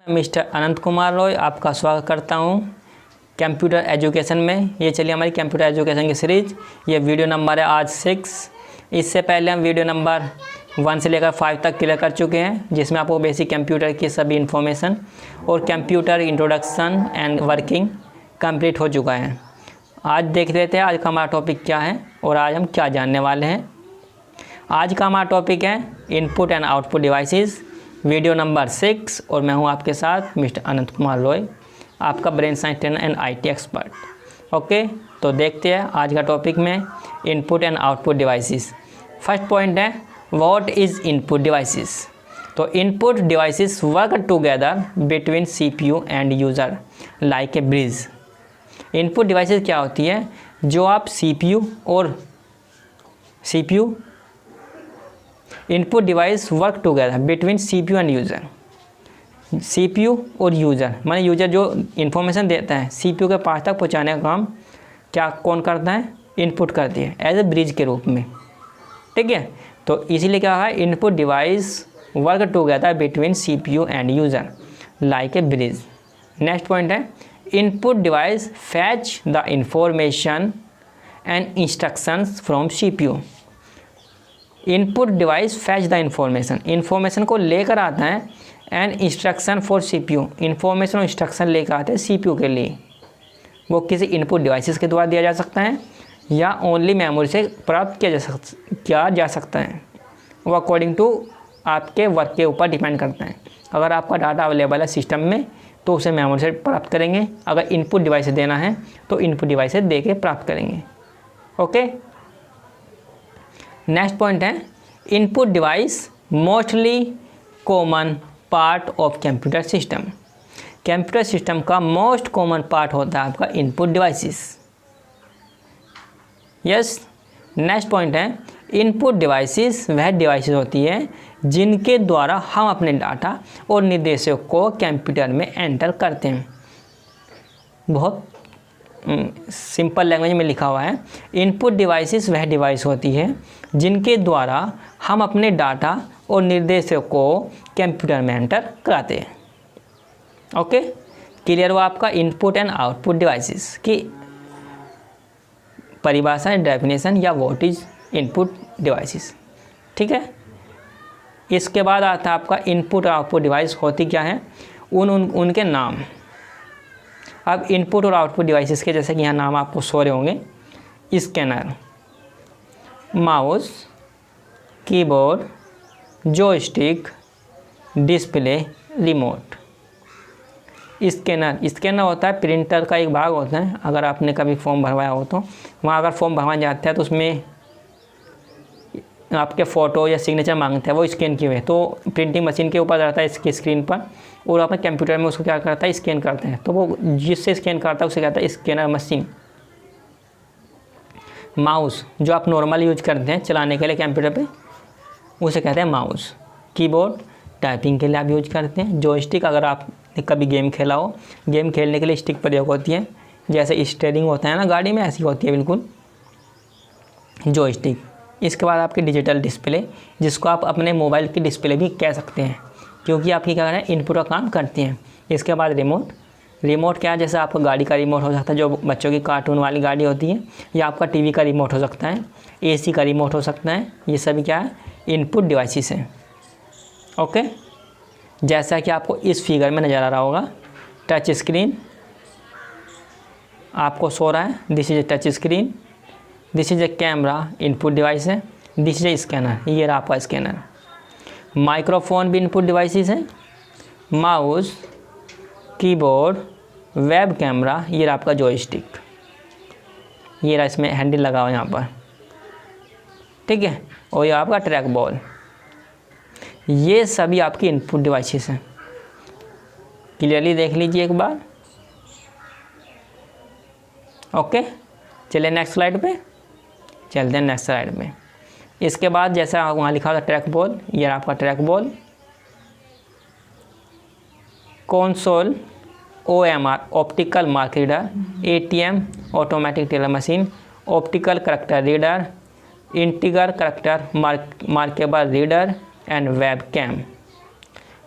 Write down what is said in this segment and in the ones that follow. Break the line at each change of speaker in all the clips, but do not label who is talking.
मैं मिस्टर अनंत कुमार रॉय आपका स्वागत करता हूं कंप्यूटर एजुकेशन में। ये चलिए हमारी कंप्यूटर एजुकेशन की सीरीज़, ये वीडियो नंबर है आज 6। इससे पहले हम वीडियो नंबर 1 से लेकर 5 तक क्लियर कर चुके हैं, जिसमें आपको बेसिक कंप्यूटर की सभी इन्फॉर्मेशन और computer introduction and working complete हो चुका है। आज देख लेते हैं आज का हमारा टॉपिक क्या है और आज हम क्या जानने वाले हैं। आज का हमारा टॉपिक है input and output devices, video number 6, और मैं हूं आपके साथ मिस्टर अनंत कुमार रॉय, आपका brain science trainer and IT expert. Okay, तो देखते हैं आज का टॉपिक में input and output devices. First point है व्हाट इज़ इनपुट डिवाइसेस। तो input devices work together between CPU and user like a bridge. Input devices क्या होती है, जो आप CPU input device work together between CPU and user. CPU और user माने user जो इन्फॉर्मेशन देता है सीपीयू के पास तक पहुंचाने का काम क्या कौन करता है, इनपुट करती है एज ए ब्रिज के रूप में। ठीक है, तो इसीलिए क्या है input device work together between CPU and user like a bridge. Next point है input device fetch the information and instructions from CPU. Input device fetch the information को लेकर आता है and instruction for CPU, information और instruction लेकर आते हैं CPU के लिए। वो किसी इनपुट डिवाइसेस के द्वारा दिया जा सकता है या ओनली मेमोरी से प्राप्त किया जा सकता है। वो अकॉर्डिंग टू आपके वर्क के ऊपर डिपेंड करता है। अगर आपका डाटा अवेलेबल है सिस्टम में तो उसे मेमोरी से प्राप्त करेंगे, अगर इनपुट डिवाइस देना है तो इनपुट डिवाइस दे के प्राप्त करेंगे। ओके, नेक्स्ट पॉइंट है input device mostly common part of computer system. Computer system का मोस्ट कॉमन पार्ट होता है आपका input devices. Yes, next point है इनपुट डिवाइसेस वह डिवाइसेस होती है जिनके द्वारा हम अपने डाटा और निर्देशों को कंप्यूटर में एंटर करते हैं। बहुत सिंपल लैंग्वेज में लिखा हुआ है इनपुट डिवाइसेस वह डिवाइस होती है जिनके द्वारा हम अपने डाटा और निर्देशों को कंप्यूटर में एंटर कराते हैं। ओके, क्लियर हुआ आपका इनपुट एंड आउटपुट डिवाइसेस की परिभाषा, डेफिनेशन या व्हाट इज इनपुट डिवाइसेस। ठीक है, इसके बाद आता है आपका इनपुट और आउटपुट डिवाइस होती क्या है, उनके नाम। अब इनपुट और आउटपुट डिवाइसेस के जैसे कि यहाँ नाम आपको सो रहे होंगे, scanner, mouse, keyboard, joystick, display, remote. Scanner होता है प्रिंटर का एक भाग होता है। अगर आपने कभी फॉर्म भरवाया हो तो वहाँ अगर फॉर्म भरवाया जाता है तो उसमें आपके फ़ोटो या सिग्नेचर मांगते हैं, वो स्कैन किए हुए, तो प्रिंटिंग मशीन के ऊपर रहता है इसकी स्क्रीन पर, और अपने कंप्यूटर में उसको क्या करता है स्कैन करते हैं। तो वो जिससे स्कैन करता है उसे कहता है स्कैनर मशीन। माउस जो आप नॉर्मल यूज करते हैं चलाने के लिए कंप्यूटर पे, उसे कहते हैं माउस। कीबोर्ड टाइपिंग के लिए आप यूज करते हैं। जॉयस्टिक अगर आप कभी गेम खेला हो, गेम खेलने के लिए स्टिक प्रयोग होती है, जैसे स्टीयरिंग होता है ना गाड़ी में, ऐसी होती है बिल्कुल जॉयस्टिक। इसके बाद आपकी डिजिटल डिस्प्ले, जिसको आप अपने मोबाइल की डिस्प्ले भी कह सकते हैं, क्योंकि आपकी क्या करें इनपुट का काम करती हैं। इसके बाद रिमोट क्या है, जैसे आपका गाड़ी का रिमोट हो सकता है, जो बच्चों की कार्टून वाली गाड़ी होती है, या आपका टीवी का रिमोट हो सकता है, एसी का रिमोट हो सकता है। ये सभी क्या है इनपुट डिवाइसेस हैं। ओके, जैसा कि आपको इस फिगर में नज़र आ रहा होगा, टच स्क्रीन आपको सो रहा है, this is a touch screen, this is a camera input device है, दिस इज ए स्कैनर, ये रहा आपका स्कैनर। माइक्रोफोन भी इनपुट डिवाइसेस हैं, माउस, कीबोर्ड, वेब कैमरा, ये रहा आपका जॉयस्टिक, ये रहा इसमें हैंडल लगा हुआ यहाँ पर। ठीक है, और ये आपका ट्रैक बॉल, ये सभी आपकी इनपुट डिवाइसेस हैं। क्लियरली देख लीजिए एक बार। ओके, चलिए नेक्स्ट स्लाइड पे चलते हैं। नेक्स्ट स्लाइड में इसके बाद जैसा वहाँ लिखा था ट्रैक बॉल, ये आपका track ball. Console, OMR optical mark reader, ATM automatic teller machine, optical character reader, integer character markable reader and web cam.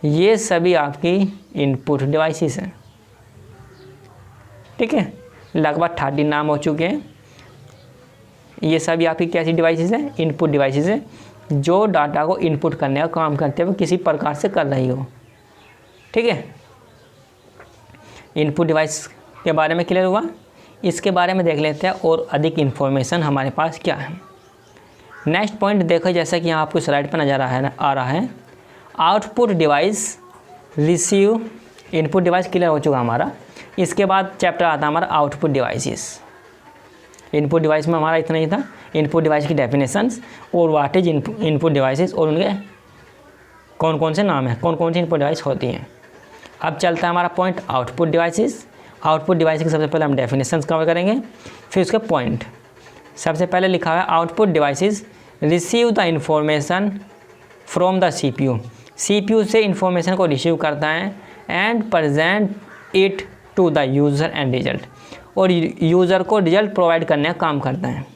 ये सभी आपकी इनपुट डिवाइसेस हैं। ठीक है, लगभग 30 नाम हो चुके हैं। ये सभी आपकी कैसी डिवाइसेस हैं? इनपुट डिवाइसेस हैं, जो डाटा को इनपुट करने का काम करते हुए किसी प्रकार से कर रही हो। ठीक है, इनपुट डिवाइस के बारे में क्लियर हुआ। इसके बारे में देख लेते हैं और अधिक इन्फॉर्मेशन हमारे पास क्या है। नेक्स्ट पॉइंट देखो, जैसा कि यहाँ आपको स्लाइड पर नज़र आ रहा है, output device receive. Input device clear हो चुका हमारा। इसके बाद चैप्टर आता है हमारा आउटपुट डिवाइसेस। इनपुट डिवाइस में हमारा इतना ही था, इनपुट डिवाइस की डेफिनेशंस और व्हाट इज इनपुट डिवाइसेस और उनके कौन कौन से नाम हैं, कौन कौन सी इनपुट डिवाइस होती हैं। अब चलता है हमारा point output devices. Output device की सबसे पहले हम डेफिनेशंस कवर करेंगे, फिर उसके पॉइंट। सबसे पहले लिखा हुआ है output devices receive the information from the CPU. CPU से इंफॉर्मेशन को रिसीव करता है and present it to the user and result, और यूज़र को रिजल्ट प्रोवाइड करने का काम करता है।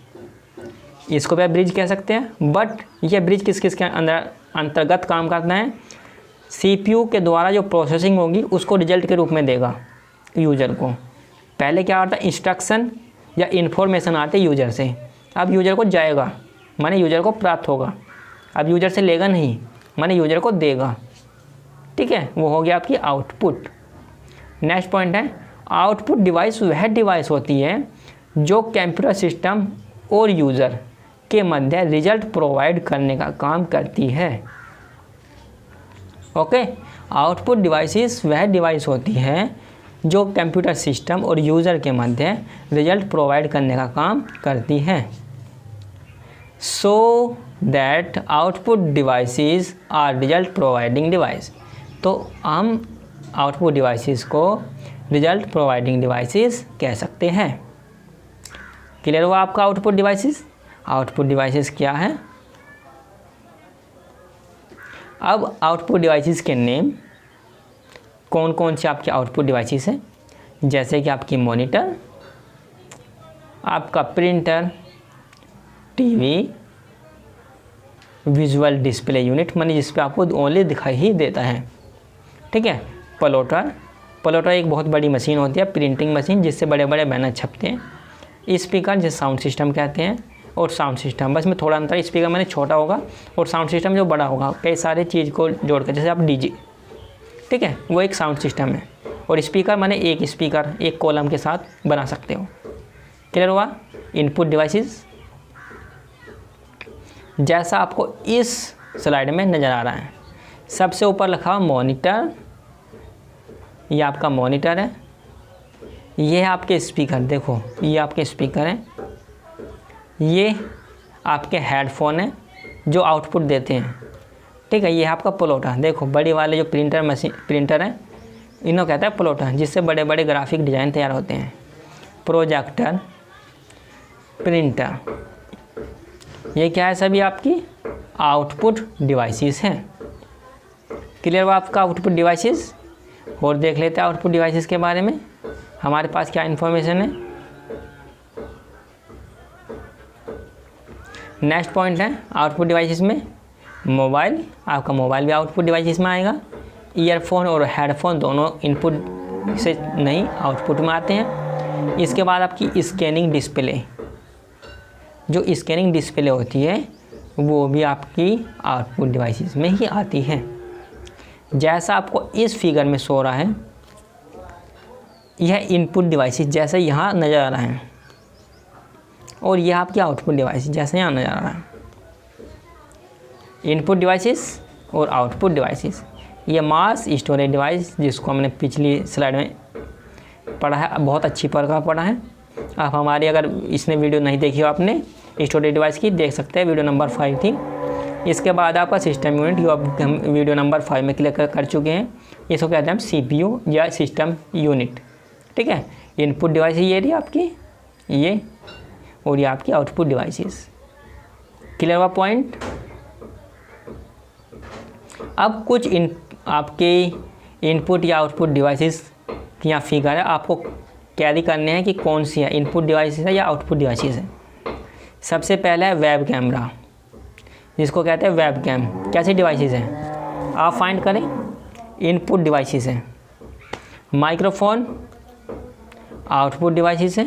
इसको भी आप ब्रिज कह सकते हैं, बट ये ब्रिज किस किस के अंतर्गत काम करता है? सीपीयू के द्वारा जो प्रोसेसिंग होगी उसको रिजल्ट के रूप में देगा यूज़र को। पहले क्या आता है? इंस्ट्रक्शन या इन्फॉर्मेशन आते यूज़र से, अब यूज़र को जाएगा माने यूज़र को प्राप्त होगा। अब यूज़र से लेगा नहीं, माने यूज़र को देगा। ठीक है, वो हो गया आपकी आउटपुट। नेक्स्ट पॉइंट है आउटपुट डिवाइस वह डिवाइस होती है जो कंप्यूटर सिस्टम और यूज़र के मध्य रिजल्ट प्रोवाइड करने का काम करती है। ओके, आउटपुट डिवाइसेस वह डिवाइस होती है जो कंप्यूटर सिस्टम और यूज़र के मध्य रिजल्ट प्रोवाइड करने का काम करती है। So that output devices are result providing device. तो हम आउटपुट डिवाइसेस को रिजल्ट प्रोवाइडिंग डिवाइसेस कह सकते हैं। क्लियर हुआ आपका आउटपुट डिवाइसेस? आउटपुट डिवाइसेस क्या है? अब आउटपुट डिवाइसेस के नेम, कौन कौन से आपके आउटपुट डिवाइसेस हैं, जैसे कि आपकी मॉनिटर, आपका printer, TV, visual display unit माने जिस पे आपको ओनली दिखाई ही देता है। ठीक है, प्लॉटर एक बहुत बड़ी मशीन होती है, प्रिंटिंग मशीन, जिससे बड़े बड़े बैनर छपते हैं। स्पीकर जिसे साउंड सिस्टम कहते हैं, और साउंड सिस्टम बस में थोड़ा अंतर, स्पीकर मैंने छोटा होगा और साउंड सिस्टम जो बड़ा होगा, कई सारे चीज़ को जोड़कर, जैसे आप डीजे। ठीक है, वो एक साउंड सिस्टम है, और स्पीकर माने एक स्पीकर एक कॉलम के साथ बना सकते हो। क्लियर हुआ? इनपुट डिवाइसेस जैसा आपको इस स्लाइड में नज़र आ रहा है। सबसे ऊपर लिखा हुआ मॉनिटर, ये आपका मॉनिटर है। ये है आपके स्पीकर, देखो ये आपके स्पीकर हैं। ये आपके हेडफोन हैं जो आउटपुट देते हैं। ठीक है, ये है आपका प्लॉटर, देखो बड़ी वाले जो प्रिंटर हैं, इन्हों कहता है प्लॉटर, जिससे बड़े बड़े ग्राफिक डिज़ाइन तैयार होते हैं। प्रोजेक्टर, प्रिंटर, ये क्या है? सभी आपकी आउटपुट डिवाइसेस हैं। क्लियर हुआ आपका आउटपुट डिवाइसेस? और देख लेते हैं आउटपुट डिवाइसेस के बारे में, हमारे पास क्या इन्फॉर्मेशन है। नेक्स्ट पॉइंट है आउटपुट डिवाइसेस में मोबाइल, आपका मोबाइल भी आउटपुट डिवाइसेस में आएगा। ईयरफोन और हेडफोन दोनों इनपुट से नहीं आउटपुट में आते हैं। इसके बाद आपकी स्कैनिंग डिस्प्ले, जो स्कैनिंग डिस्प्ले होती है वो भी आपकी आउटपुट डिवाइसेस में ही आती है। जैसा आपको इस फिगर में शो रहा है, यह इनपुट डिवाइसेस जैसे यहाँ नज़र आ रहा है, और यह आपकी आउटपुट डिवाइस जैसे यहाँ नज़र आ रहा है। इनपुट डिवाइसेस और आउटपुट डिवाइसेस, ये मास स्टोरेज डिवाइस जिसको हमने पिछली स्लाइड में पढ़ा है, बहुत अच्छी प्रकार पढ़ा है। आप हमारी अगर इसने वीडियो नहीं देखी हो आपने स्टोरेज डिवाइस की, देख सकते हैं, वीडियो नंबर 5 थी। इसके बाद आपका सिस्टम यूनिट, जो अब हम वीडियो नंबर 5 में क्लियर कर चुके हैं, इसको कहते हैं हम CPU या सिस्टम यूनिट। ठीक है, इनपुट डिवाइस ये रही आपकी, ये, और ये आपकी आउटपुट डिवाइसेस। क्लियर हुआ पॉइंट? अब कुछ आपके इनपुट या आउटपुट डिवाइसेस की यहाँ फिगर है, आपको कैरी करने हैं कि कौन सी है, इनपुट डिवाइसेस है या आउटपुट डिवाइसेस है। सबसे पहला है वेब कैमरा, जिसको कहते हैं वेब कैम। कैसी डिवाइसेस हैं आप फाइंड करें। इनपुट डिवाइसेस हैं। माइक्रोफोन आउटपुट डिवाइसेस है,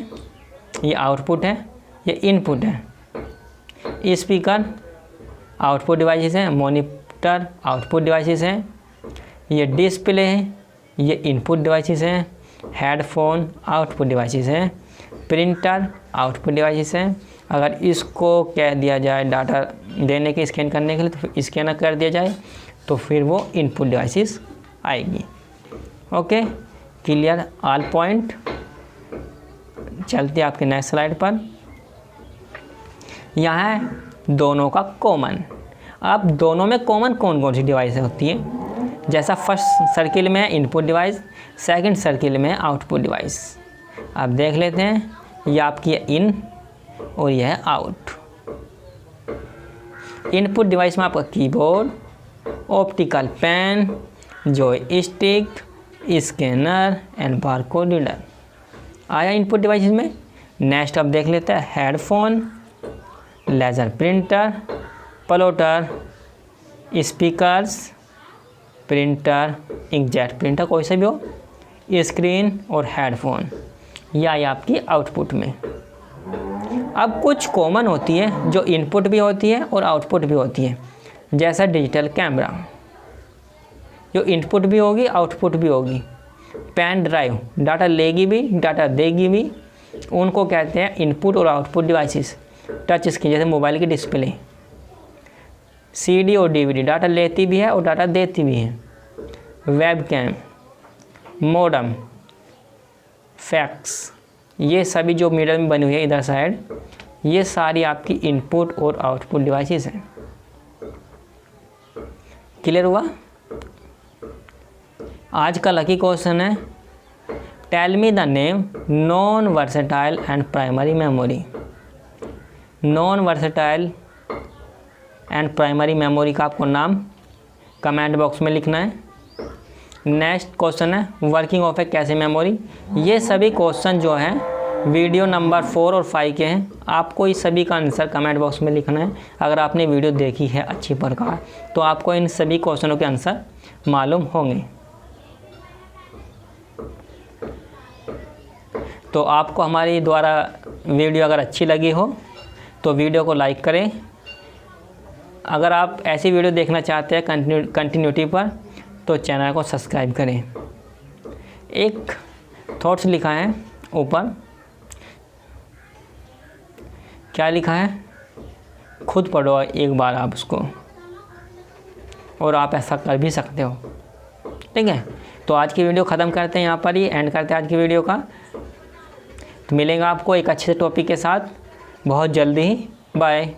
ये आउटपुट है, ये इनपुट है। स्पीकर आउटपुट डिवाइसेस हैं। मॉनिटर आउटपुट डिवाइसेस हैं। ये डिस्प्ले है, ये इनपुट डिवाइसेस हैं। हेडफोन आउटपुट डिवाइसेस हैं। प्रिंटर आउटपुट डिवाइसेस हैं। अगर इसको कह दिया जाए डाटा देने के स्कैन करने के लिए, तो फिर स्कैनर कर दिया जाए तो फिर वो इनपुट डिवाइसेस आएगी। Okay, clear all point. चलते आपके नेक्स्ट स्लाइड पर। यहाँ है दोनों का कॉमन। अब दोनों में कॉमन कौन कौन सी डिवाइस होती है? जैसा फर्स्ट सर्किल में इनपुट डिवाइस, सेकंड सर्किल में आउटपुट डिवाइस। अब देख लेते हैं, ये आपकी है इन और यह है आउट। इनपुट डिवाइस में आपका keyboard, optical pen, joystick, scanner and barcode reader आया इनपुट डिवाइस में। नेक्स्ट अब देख लेते हैं headphone, laser printer, plotter, speakers, printer, inkjet printer कोई सा भी हो, स्क्रीन और हेडफोन, ये आई आपकी आउटपुट में। अब कुछ कॉमन होती है जो इनपुट भी होती है और आउटपुट भी होती है, जैसा डिजिटल कैमरा, जो इनपुट भी होगी आउटपुट भी होगी। पेन ड्राइव डाटा लेगी भी डाटा देगी भी, उनको कहते हैं इनपुट और आउटपुट डिवाइसेस। टच स्क्रीन जैसे मोबाइल की डिस्प्ले। सीडी और डीवीडी डाटा लेती भी है और डाटा देती भी है। वेबकैम, मोडम, फैक्स, ये सभी जो मिडल में बनी हुई है इधर साइड, ये सारी आपकी इनपुट और आउटपुट डिवाइसेस हैं। क्लियर हुआ? आज का लकी क्वेश्चन है, tell me the name non versatile and primary memory. Non versatile and primary memory का आपको नाम कमेंट बॉक्स में लिखना है। नेक्स्ट क्वेश्चन है working of a cache memory. ये सभी क्वेश्चन जो हैं वीडियो नंबर 4 और 5 के हैं। आपको इस सभी का आंसर कमेंट बॉक्स में लिखना है। अगर आपने वीडियो देखी है अच्छी प्रकार तो आपको इन सभी क्वेश्चनों के आंसर मालूम होंगे। तो आपको हमारी द्वारा वीडियो अगर अच्छी लगी हो तो वीडियो को लाइक करें। अगर आप ऐसी वीडियो देखना चाहते हैं कंटिन्यूटी पर तो चैनल को सब्सक्राइब करें। एक थॉट्स लिखा है ऊपर, क्या लिखा है खुद पढ़ो एक बार आप उसको, और आप ऐसा कर भी सकते हो। ठीक है, तो आज की वीडियो ख़त्म करते हैं, यहाँ पर ही एंड करते हैं आज की वीडियो का। तो मिलेंगे आपको एक अच्छे से टॉपिक के साथ बहुत जल्दी ही। बाय।